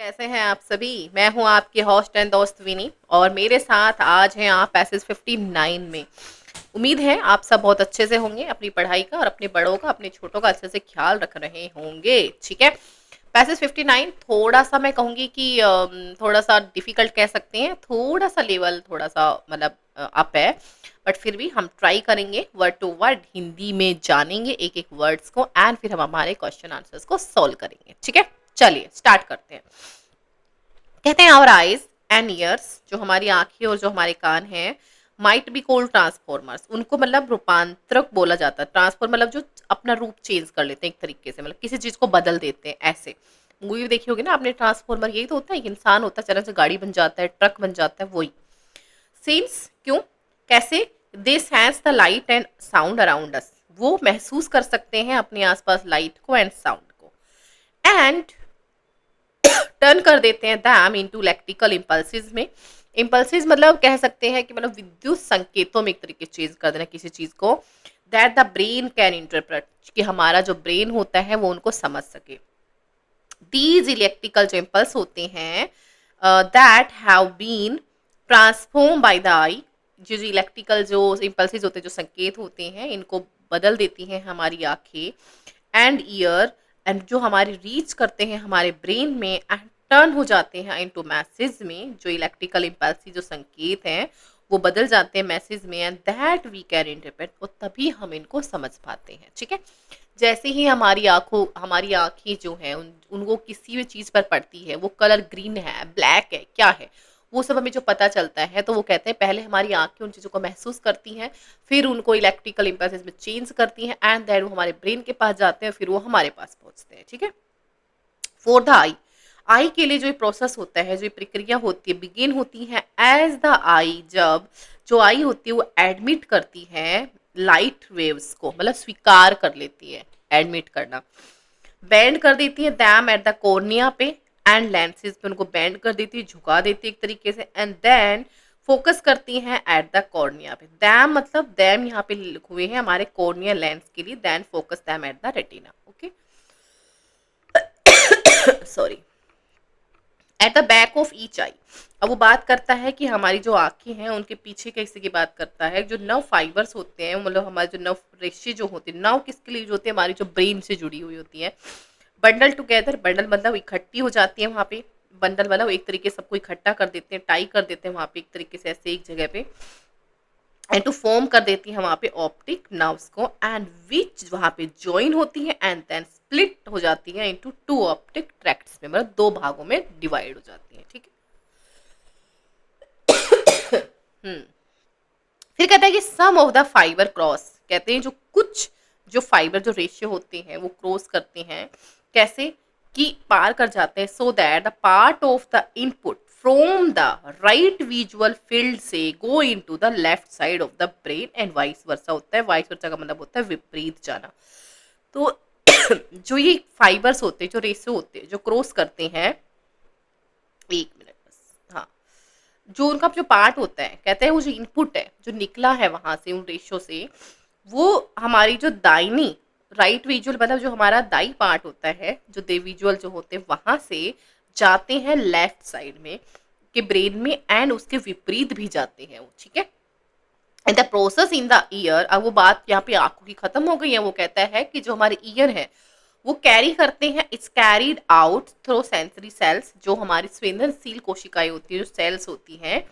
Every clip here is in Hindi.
कैसे हैं आप सभी। मैं हूं आपकी होस्ट एंड दोस्त विनी और मेरे साथ आज हैं आप पैसेज 59 में। उम्मीद है आप सब बहुत अच्छे से होंगे, अपनी पढ़ाई का और अपने बड़ों का अपने छोटों का अच्छे से ख्याल रख रहे होंगे। ठीक है। पैसेज 59 थोड़ा सा मैं कहूँगी कि थोड़ा सा डिफिकल्ट कह सकते हैं, थोड़ा सा लेवल थोड़ा सा मतलब अप है। बट फिर भी हम ट्राई करेंगे, वर्ड टू वर्ड हिंदी में जानेंगे एक एक वर्ड्स को एंड फिर हम हमारे क्वेश्चन आंसर्स को सॉल्व करेंगे। ठीक है, चलिए स्टार्ट करते हैं। कहते हैं आवर आईज एंड ईयर्स, जो हमारी आंखें और जो हमारे कान हैं, माइट बी कोल्ड ट्रांसफॉर्मर्स, उनको मतलब रूपांतरक बोला जाता है। ट्रांसफॉर्म मतलब जो अपना रूप चेंज कर लेते हैं एक तरीके से, मतलब किसी चीज को बदल देते हैं। ऐसे मूवी देखी होगी ना आपने, ट्रांसफॉर्मर यही तो होता है, इंसान होता है चरण से गाड़ी बन जाता है, ट्रक बन जाता है, वही सीन्स। क्यों, कैसे? They sense the light and sound around us, वो महसूस कर सकते हैं अपने आसपास लाइट को एंड साउंड को, एंड टर्न कर देते हैं दैम इनटू इलेक्ट्रिकल इम्पल्सिस में। इम्पल्सिस मतलब कह सकते हैं कि मतलब विद्युत संकेतों में एक तरीके से चेंज कर देना किसी चीज को, that the brain can interpret, कि हमारा जो ब्रेन होता है वो उनको समझ सके। दीज इलेक्ट्रिकल जो इम्पल्स होते हैं that have been transform by the eye, जो इलेक्ट्रिकल जो इम्पल्सिस होते हैं, जो संकेत होते हैं, इनको बदल देती हैं हमारी आंखें एंड ईयर, एंड जो हमारे रीच करते हैं हमारे ब्रेन में एंड टर्न हो जाते हैं इनटू मैसेज में। जो इलेक्ट्रिकल इम्पल्सिव जो संकेत हैं वो बदल जाते हैं मैसेज में, and that we can interpret, और तभी हम इनको समझ पाते हैं। ठीक है। जैसे ही हमारी आंखें जो हैं उनको किसी भी चीज़ पर पड़ती है, वो कलर ग्रीन है, ब्लैक है, क्या है, वो सब हमें जो पता चलता है, तो वो कहते हैं पहले हमारी आंखें उन चीज़ों को महसूस करती हैं, फिर उनको इलेक्ट्रिकल इम्पल्सेस में चेंज करती हैं एंड देन वो हमारे ब्रेन के पास जाते हैं, फिर वो हमारे पास पहुंचते हैं। ठीक है। फॉर द आई, आई के लिए जो ये प्रोसेस होता है, जो ये प्रक्रिया होती है, बिगिन होती है एज द आई, जब जो आई होती है वो एडमिट करती है लाइट वेव्स को, मतलब स्वीकार कर लेती है, एडमिट करना, बेंड कर देती है दैम एट द कॉर्निया पे एंड लेंसेज पे, उनको बेंड कर देती है, झुका देती है एक तरीके से, एंड देन फोकस करती हैं एट द कॉर्निया पे। दैम मतलब दैम यहाँ पे लिखे हुए हैं हमारे कॉर्निया लेंस के लिए, then focus them at the retina. Okay, sorry, at the back of each eye. अब वो बात करता है कि हमारी जो आंखें हैं उनके पीछे कैसे की बात करता है, जो नर्व फाइबर्स होते हैं, मतलब हमारे जो नर्व रेशे जो होते हैं, नर्व किसके लिए जो होती है, हमारी जो ब्रेन से जुड़ी हुई होती है। बंडल टुगेदर, बंडल मतलब इकट्ठी हो जाती है वहाँ पे, बंडल मतलब एक तरीके से सबको इकट्ठा कर देते हैं, टाई कर देते हैं वहाँ पे एक तरीके से ऐसे एक जगह पे, एंड टू फॉर्म कर देती है वहाँ पे ऑप्टिक नर्व्स को, एंड विच वहाँ पे ज्वाइन होती है एंड देन स्प्लिट हो जाती है इनटू टू ऑप्टिक ट्रैक्ट्स में, मतलब दो भागों में डिवाइड हो जाती है। ठीक है। फिर कहता है कि सम ऑफ द फाइबर क्रॉस, कहते हैं जो कुछ जो फाइबर जो रेशियो होते हैं वो क्रॉस करते हैं, कैसे कि पार कर जाते हैं, so that the part of the input from the right visual field से go into the left side of the brain and vice versa होता है। वाइस वर्सा का मतलब होता है विपरीत जाना। तो जो ये फाइबर्स होते हैं, जो रेशियो होते हैं, जो क्रॉस करते हैं, एक मिनट बस, हाँ, जो उनका जो पार्ट होता है, कहते हैं वो जो इनपुट है जो निकला है वहां से उन रेशो से, वो हमारी जो दाहिनी राइट विजुअल मतलब जो हमारा दाई पार्ट होता है, जो दे विजुअल जो होते हैं वहां से जाते हैं लेफ्ट साइड में के ब्रेन में, एंड उसके विपरीत भी जाते हैं वो। ठीक है। And the process in the year, अब वो बात यहाँ पे आंखों की खत्म हो गई है, वो कहता है कि जो हमारे ईयर है वो कैरी करते हैं, it's carried out through sensory sales, जो हमारी संवेदनशील कोशिकाएं होती है, जो सेल्स होती हैं,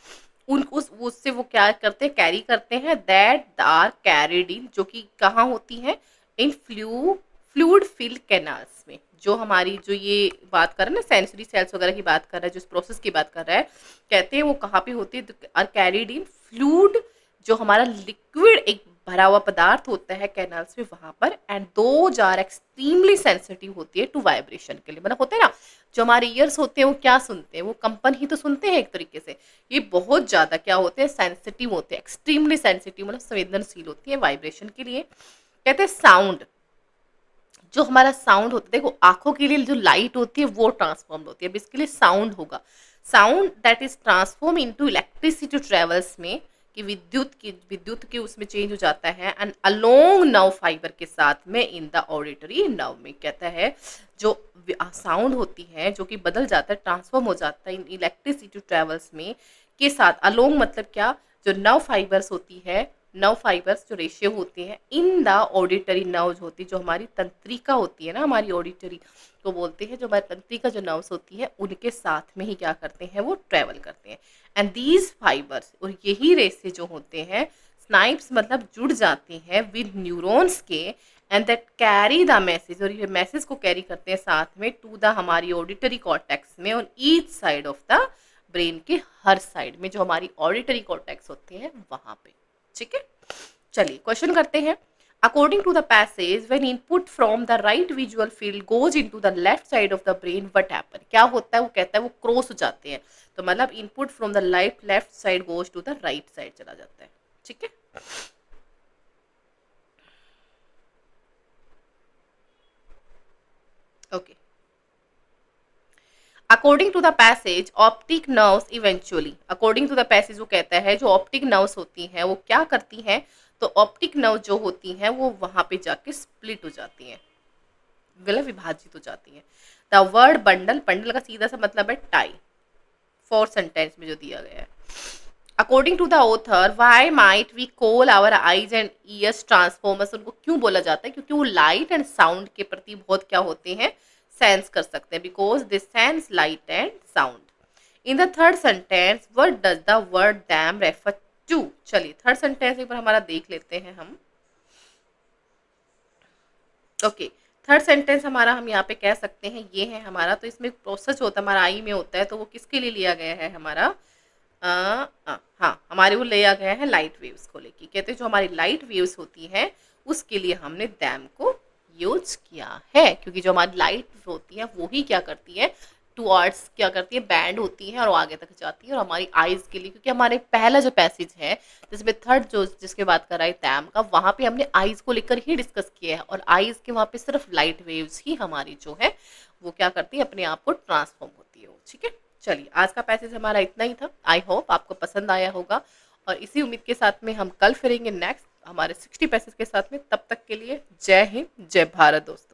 उन उससे वो क्या करते हैं, कैरी करते हैं, दैट आर कैरिड इन, जो कि कहाँ होती है, इन फ्लूइड फिल्ड कैनाल्स में। जो हमारी जो ये बात कर रहे हैं ना, सेंसरी सेल्स वगैरह की बात कर रहा है, जो इस प्रोसेस की बात कर रहा है, कहते हैं वो कहाँ पे होती है, आर कैरिड इन फ्लूइड, जो हमारा लिक्विड एक भरा हुआ पदार्थ होता है कैनाल्स में वहां पर, and those are extremely sensitive होती है टू वाइब्रेशन के लिए, मतलब होता है ना, जो हमारे ईयर्स होते हैं वो क्या सुनते हैं, वो कंपन ही तो सुनते हैं एक तरीके से, ये बहुत ज्यादा क्या होते हैं, सेंसिटिव होते हैं, एक्सट्रीमली सेंसिटिव मतलब संवेदनशील होती है वाइब्रेशन के लिए। कहते हैं साउंड, जो हमारा साउंड होता है, देखो आंखों के लिए जो लाइट होती है वो ट्रांसफॉर्म होती है, अब इसके लिए साउंड होगा, sound that is transform into electricity travels में, कि विद्युत की उसमें चेंज हो जाता है एंड अलोंग नर्व फाइबर के साथ में इन द ऑडिटरी नर्व में। कहता है जो साउंड होती है जो कि बदल जाता है, ट्रांसफॉर्म हो जाता है इन इलेक्ट्रिसिटी ट्रेवल्स में के साथ, अलोंग मतलब क्या, जो नर्व फाइबर्स होती है, नर्व फाइबर्स जो रेशियो होते हैं इन द ऑडिटरी नर्व होती है, जो हमारी तंत्रिका होती है ना, हमारी ऑडिटरी को बोलते हैं, जो हमारी तंत्रिका जो नर्व्स होती है उनके साथ में ही क्या करते हैं, वो ट्रेवल करते हैं। एंड दीज फाइबर्स, और यही रेसे जो होते हैं, स्नाइप्स मतलब जुड़ जाते हैं विद न्यूरॉन्स के, and that carry the message, और ये मैसेज को कैरी करते हैं साथ में टू द हमारी ऑडिटरी कॉर्टेक्स में on each side of the brain के हर साइड में, जो हमारी ऑडिटरी कॉर्टेक्स होते हैं वहां पे। ठीक है, चलिए क्वेश्चन करते हैं। According to the passage, when input from the right visual field goes into the left side of the brain, what happen? क्या होता है, वो कहता है वो क्रॉस हो जाते हैं, तो मतलब input from the left side goes to the right side चला जाता है। ठीक है, okay. According to the passage optic nerves eventually, according to the passage वो कहता है जो ऑप्टिक नर्व्स होती हैं वो क्या करती हैं, तो ऑप्टिक नर्व जो होती हैं वो वहां पे जाके स्प्लिट हो जाती हैं, मतलब विभाजित हो जाती हैं। द वर्ड बंडल, बंडल का सीधा सा मतलब है टाई, फोर सेंटेंस में जो दिया गया है। According to the author, why might we call our eyes and ears transformers, उनको क्यों बोला जाता है, क्योंकि वो लाइट एंड साउंड के प्रति बहुत क्या होते हैं, सेंस कर सकते हैं, because they sense light and sound. In the third sentence, what does the word dam refer to, चलिए थर्ड सेंटेंस एक बार हमारा देख लेते हैं हम। ओके, थर्ड सेंटेंस हमारा हम यहाँ पे कह सकते हैं ये है हमारा, तो इसमें प्रोसेस होता है हमारा आई में होता है, तो वो किसके लिए लिया गया है हमारा, हाँ हमारे वो लिया गया है लाइट वेव्स को लेके। कहते हैं जो हमारी लाइट वेव्स होती हैं उसके लिए हमने दैम को यूज किया है, क्योंकि जो हमारी लाइट होती है वो ही क्या करती है, टुवर्ड्स क्या करती है, बैंड होती है और आगे तक जाती है, और हमारी आइज के लिए, क्योंकि हमारे पहला जो पैसेज है जिसमें थर्ड जो जिसके बात कर रहा है टैम का, वहाँ पे हमने आइज को लेकर ही डिस्कस किया है, और आइज के वहाँ पे सिर्फ लाइट वेव्स ही हमारी जो है वो क्या करती है, अपने आप को ट्रांसफॉर्म होती है वो। ठीक है, चलिए आज का पैसेज हमारा इतना ही था, आई होप आपको पसंद आया होगा, और इसी उम्मीद के साथ में हम कल फिरेंगे नेक्स्ट हमारे 60 पैसेज के साथ में। तब तक के लिए जय हिंद, जय भारत दोस्तों।